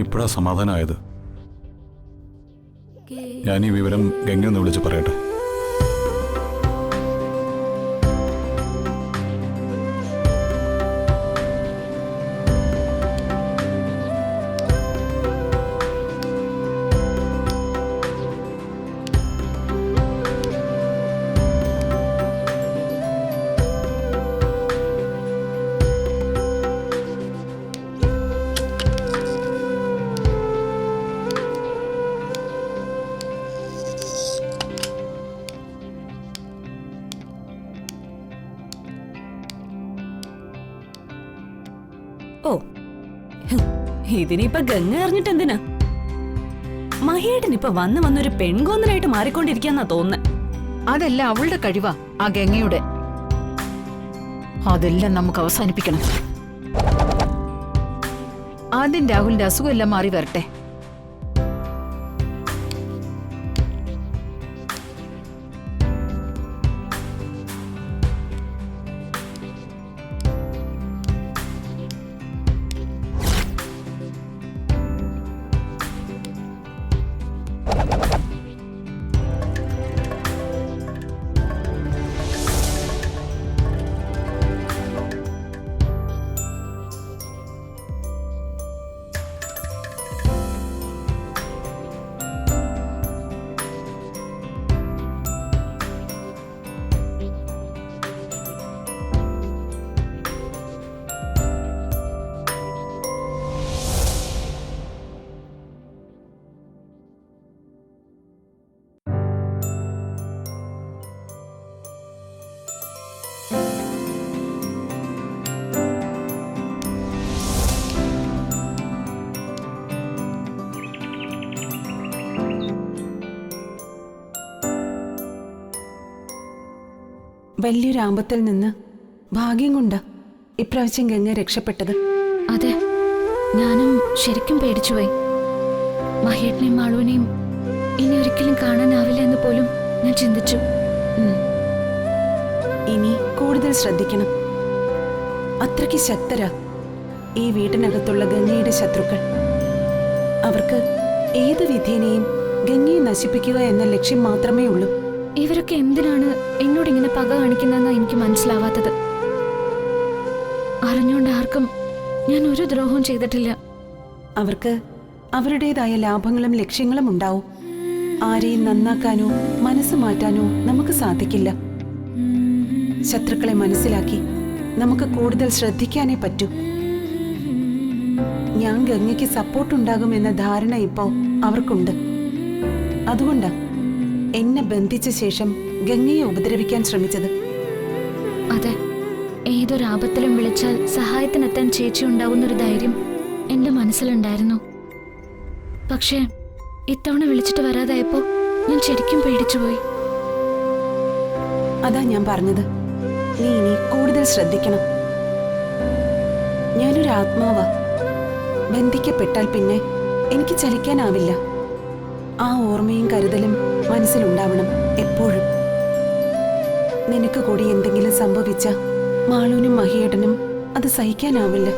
ഇപ്പോഴാ സമാധാനമായത്. ഞാൻ ഈ വിവരം ഗംഗയൊന്ന് വിളിച്ച് പറയട്ടെ. ഓ, ഇതിനിപ്പോ ഗംഗ അറിഞ്ഞിട്ട് എന്തിനാ? മഹേട്ടനിപ്പൊ വന്നൊരു പെൺകോന്നനായിട്ട് മാറിക്കൊണ്ടിരിക്കാന്നാ തോന്നുന്നത്. അതെല്ലാം അവളുടെ കഴിവാ, ആ ഗംഗയുടെ. അതെല്ലാം നമുക്ക് അവസാനിപ്പിക്കണം. ആദ്യം രാഹുലിന്റെ അസുഖമെല്ലാം മാറി വരട്ടെ. വലിയൊരു ആപത്തിൽ നിന്ന് ഭാഗ്യം കൊണ്ടാ ഇപ്രാവശ്യം ഗംഗ രക്ഷപ്പെട്ടത്. അതെ, ഞാനും ശരിക്കും പേടിച്ചുപോയി. മഹേട്ടനെയും മാളുവിനെയും ഇനി ഒരിക്കലും കാണാനാവില്ല എന്ന് പോലും ഞാൻ ചിന്തിച്ചു. ഇനി കൂടുതൽ ശ്രദ്ധിക്കണം. അത്രയ്ക്ക് ശക്തരാ ഈ വീട്ടിനകത്തുള്ള ഗംഗയുടെ ശത്രുക്കൾ. അവർക്ക് ഏത് വിധേനയും ഗംഗയെ നശിപ്പിക്കുക എന്ന ലക്ഷ്യം മാത്രമേ ഉള്ളൂ. ഇവരൊക്കെ എന്തിനാണ് എന്നോടിങ്ങനെ പക കാണിക്കുന്നതെന്ന് എനിക്ക് മനസ്സിലാവാത്തത്. അറിഞ്ഞുകൊണ്ട് ആർക്കും ഞാൻ ഒരു ദ്രോഹവും ചെയ്തിട്ടില്ല. അവർക്ക് അവരുടേതായ ലാഭങ്ങളും ലക്ഷ്യങ്ങളും ഉണ്ടാവും. ആരെയും നന്നാക്കാനോ മനസ്സ് മാറ്റാനോ നമുക്ക് സാധിക്കില്ല. ശത്രുക്കളെ മനസ്സിലാക്കി നമുക്ക് കൂടുതൽ ശ്രദ്ധിക്കാനേ പറ്റൂ. ഞാൻ ഗംഗയ്ക്ക് സപ്പോർട്ട് ഉണ്ടാകുമെന്ന ധാരണ ഇപ്പോ അവർക്കുണ്ട്. അതുകൊണ്ടാ എന്നെ ബന്ധിച്ച ശേഷം ഗംഗയെ ഉപദ്രവിക്കാൻ ശ്രമിച്ചത്. അതെ, ഏതൊരാപത്തിലും വിളിച്ചാൽ സഹായത്തിനെത്താൻ ചേച്ചി ഉണ്ടാവുന്നൊരു ധൈര്യം എന്റെ മനസ്സിലുണ്ടായിരുന്നു. പക്ഷേ ഇത്തവണ വിളിച്ചിട്ട് വരാതായപ്പോ ഞാൻ ശരിക്കും പേടിച്ചുപോയി. അതാ ഞാൻ പറഞ്ഞത്, നീ ഇനി കൂടുതൽ ശ്രദ്ധിക്കണം. ഞാനൊരു ആത്മാവാ. ബന്ധിക്കപ്പെട്ടാൽ പിന്നെ എനിക്ക് ചലിക്കാനാവില്ല. ആ ഓർമ്മയും കരുതലും മനസ്സിലുണ്ടാവണം എപ്പോഴും. നിനക്ക് കൂടി എന്തെങ്കിലും സംഭവിച്ച മാളൂനും മഹിയേട്ടനും അത് സഹിക്കാനാവില്ല.